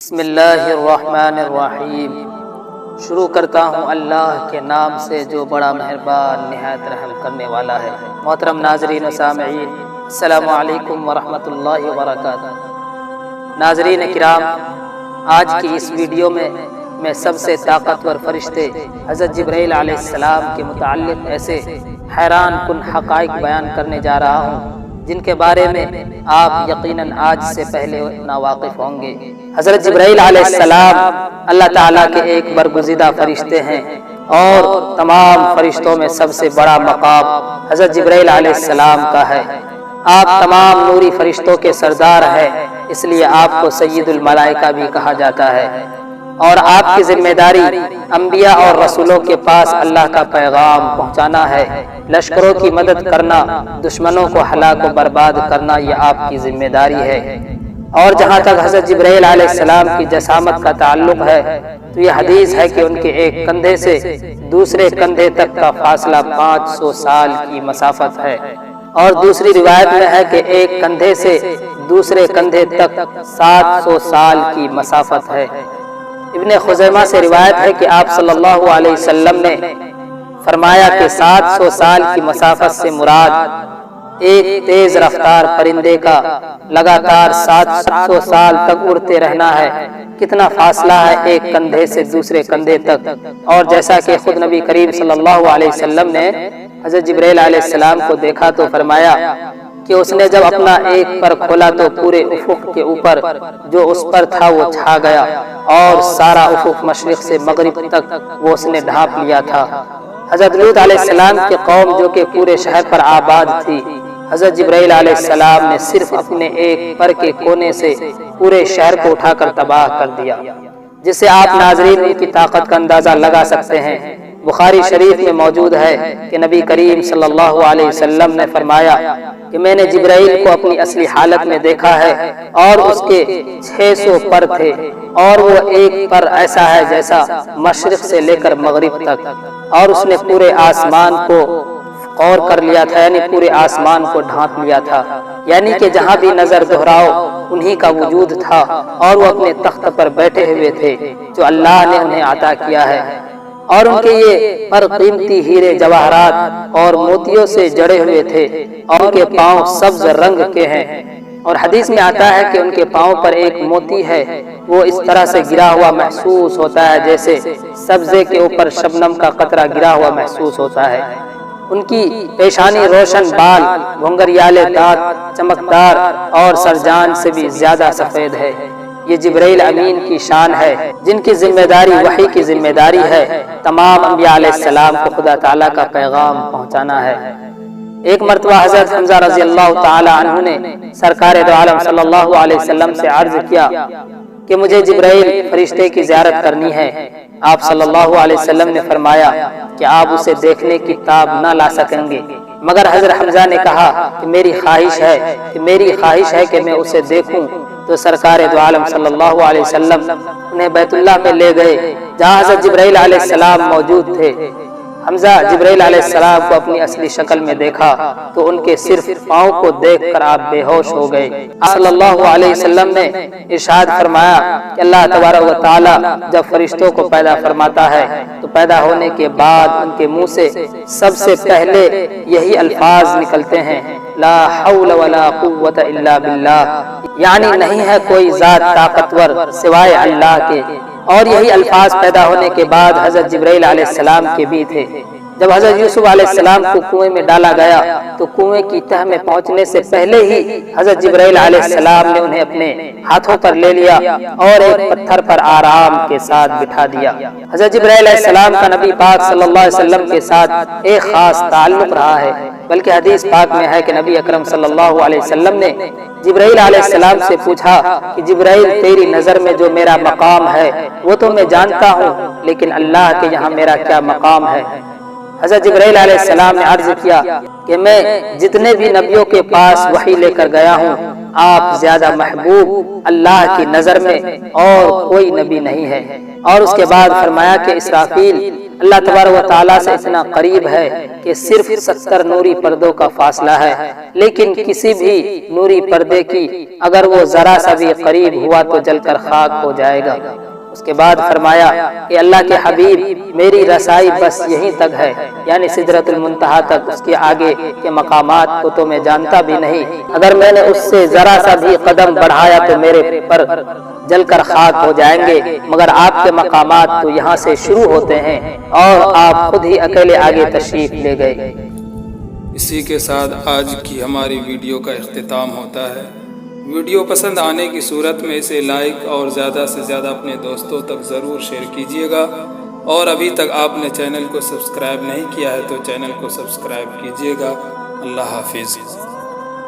بسم اللہ الرحمن الرحیم۔ شروع کرتا ہوں اللہ کے نام سے جو بڑا مہربان نہایت رحم کرنے والا ہے۔ محترم ناظرین و سامعین، السلام علیکم ورحمۃ اللہ وبرکاتہ۔ ناظرین کرام، آج کی اس ویڈیو میں سب سے طاقتور فرشتے حضرت جبرائیل علیہ السلام کے متعلق ایسے حیران کن حقائق بیان کرنے جا رہا ہوں جن کے بارے میں آپ یقیناً آج سے پہلے ناواقف ہوں گے۔ حضرت جبرائیل علیہ السلام اللہ تعالیٰ کے ایک برگزیدہ فرشتے ہیں اور تمام فرشتوں میں سب سے بڑا مقام حضرت جبرائیل علیہ السلام کا ہے۔ آپ تمام نوری فرشتوں کے سردار ہیں، اس لیے آپ کو سید الملائکہ بھی کہا جاتا ہے، اور آپ کی ذمہ داری انبیاء اور رسولوں کے پاس اللہ کا پیغام پہنچانا ہے۔ لشکروں کی مدد کرنا، دشمنوں کو ہلاک و برباد کرنا، یہ آپ کی ذمہ داری ہے۔ اور جہاں تک حضرت جبرائیل علیہ السلام کی جسامت کا تعلق ہے تو یہ حدیث ہے کہ ان کے ایک کندھے سے دوسرے کندھے تک کا فاصلہ 500 سال کی مسافت ہے، اور دوسری روایت میں ہے کہ ایک کندھے سے دوسرے کندھے تک 700 سال کی مسافت ہے۔ ابن خزیمہ سے روایت ہے کہ آپ صلی اللہ علیہ وسلم نے فرمایا کہ 700 سال کی مسافت سے مراد ایک تیز رفتار پرندے کا لگاتار 700 سال تک اڑتے رہنا ہے۔ کتنا فاصلہ ہے ایک کندھے سے دوسرے کندھے تک! اور جیسا کہ خود نبی کریم صلی اللہ علیہ وسلم نے حضرت جبرائیل علیہ السلام کو دیکھا تو فرمایا کہ اس نے جب اپنا ایک پر کھولا تو پورے افق کے اوپر جو اس پر تھا وہ چھا گیا، اور سارا افق مشرق سے مغرب تک وہ اس نے ڈھانپ لیا تھا۔ حضرت لوط علیہ السلام کی قوم جو کہ پورے شہر پر آباد تھی، حضرت جبرائیل علیہ السلام نے صرف اپنے ایک پر کے کونے سے پورے شہر کو اٹھا کر تباہ کر دیا، جس سے آپ ناظرین ان کی طاقت کا اندازہ لگا سکتے ہیں۔ بخاری شریف میں موجود ہے کہ نبی کریم صلی اللہ علیہ وسلم نے فرمایا کہ میں نے جبرائیل کو اپنی اصلی حالت میں دیکھا ہے، اور اس کے 600 پر تھے، اور وہ ایک پر ایسا ہے جیسا مشرق سے لے کر مغرب تک، اور اس نے پورے آسمان کو غور کر لیا تھا، یعنی پورے آسمان کو ڈھانپ لیا تھا، یعنی کہ جہاں بھی نظر دہراؤ انہی کا وجود تھا، اور وہ اپنے تخت پر بیٹھے ہوئے تھے جو اللہ نے انہیں عطا کیا ہے، اور ان کے یہ پر قیمتی ہیرے جواہرات اور موتیوں سے جڑے ہوئے تھے، اور ان کے پاؤں سبز رنگ کے ہیں، اور حدیث میں آتا ہے کہ ان کے پاؤں پر ایک موتی ہے، وہ اس طرح سے گرا ہوا محسوس ہوتا ہے جیسے سبزے کے اوپر شبنم کا قطرہ گرا ہوا محسوس ہوتا ہے۔ ان کی پیشانی روشن بال، گھنگریالے دانت، چمکدار اور سرجان سے بھی زیادہ سفید ہے۔ یہ جبرائیل امین کی شان ہے جن کی ذمہ داری وحی کی ذمہ داری ہے، تمام انبیاء علیہ السلام کو خدا تعالیٰ کا پیغام پہنچانا ہے۔ ایک مرتبہ حضرت حمزہ رضی اللہ تعالی عنہ نے سرکار دو عالم صلی اللہ علیہ وسلم سے عرض کیا کہ مجھے جبرائیل فرشتے کی زیارت کرنی ہے۔ آپ صلی اللہ علیہ وسلم نے فرمایا کہ آپ اسے دیکھنے کی تاب نہ لا سکیں گے، مگر حضرت حمزہ نے کہا کہ میری خواہش ہے کہ میں اسے دیکھوں، تو سرکار دو عالم صلی اللہ علیہ وسلم انہیں بیت اللہ میں لے گئے جہاں حضرت جبرائیل علیہ السلام موجود تھے۔ حمزہ جبرائیل علیہ السلام کو اپنی اصلی شکل میں دیکھا تو ان کے صرف پاؤں کو دیکھ کر آپ بے ہوش ہو گئے۔ صلی اللہ علیہ وسلم نے ارشاد فرمایا کہ اللہ تبارک و تعالی جب فرشتوں کو پیدا فرماتا ہے تو پیدا ہونے کے بعد ان کے منہ سے سب سے پہلے یہی الفاظ نکلتے ہیں، لا حول ولا قوت الا باللہ، یعنی نہیں ہے کوئی ذات طاقتور سوائے اللہ کے۔ اور یہی الفاظ پیدا ہونے کے بعد حضرت جبرائیل علیہ السلام کے بھی تھے۔ جب حضرت یوسف علیہ السلام کو کنویں میں ڈالا گیا تو کنویں کی تہ میں پہنچنے سے پہلے ہی حضرت جبرائیل علیہ السلام نے انہیں اپنے ہاتھوں پر لے لیا اور ایک پتھر پر آرام کے ساتھ بٹھا دیا۔ حضرت جبرائیل علیہ السلام کا نبی پاک صلی اللہ علیہ وسلم کے ساتھ ایک خاص تعلق رہا ہے، بلکہ حدیث پاک میں ہے کہ نبی اکرم صلی اللہ علیہ وسلم نے جبرائیل علیہ السلام سے پوچھا کہ جبرائیل تیری نظر میں جو میرا مقام ہے وہ تو میں جانتا ہوں، لیکن اللہ کے یہاں میرا کیا مقام ہے؟ حضرت جبرائیل علیہ السلام نے عرض کیا کہ میں جتنے بھی نبیوں کے پاس وحی لے کر گیا ہوں، آپ زیادہ محبوب اللہ کی نظر میں اور کوئی نبی نہیں ہے۔ اور اس کے بعد فرمایا کہ اسرافیل اللہ تبارک و تعالیٰ سے اتنا قریب ہے کہ صرف 70 نوری پردوں کا فاصلہ ہے، لیکن کسی بھی نوری پردے کی اگر وہ ذرا سا بھی قریب ہوا تو جل کر خاک ہو جائے گا۔ اس کے بعد فرمایا کہ اللہ کے حبیب میری رسائی بس یہیں تک ہے، یعنی سدرۃ المنتہا تک، اس کے آگے کے مقامات کو تو میں جانتا بھی نہیں، اگر میں نے اس سے ذرا سا بھی قدم بڑھایا تو میرے پر جل کر خاک ہو جائیں گے، مگر آپ کے مقامات تو یہاں سے شروع ہوتے ہیں اور آپ خود ہی اکیلے آگے تشریف لے گئے۔ اسی کے ساتھ آج کی ہماری ویڈیو کا اختتام ہوتا ہے۔ ویڈیو پسند آنے کی صورت میں اسے لائک اور زیادہ سے زیادہ اپنے دوستوں تک ضرور شیئر کیجیے گا، اور ابھی تک آپ نے چینل کو سبسکرائب نہیں کیا ہے تو چینل کو سبسکرائب کیجیے گا۔ اللہ حافظ۔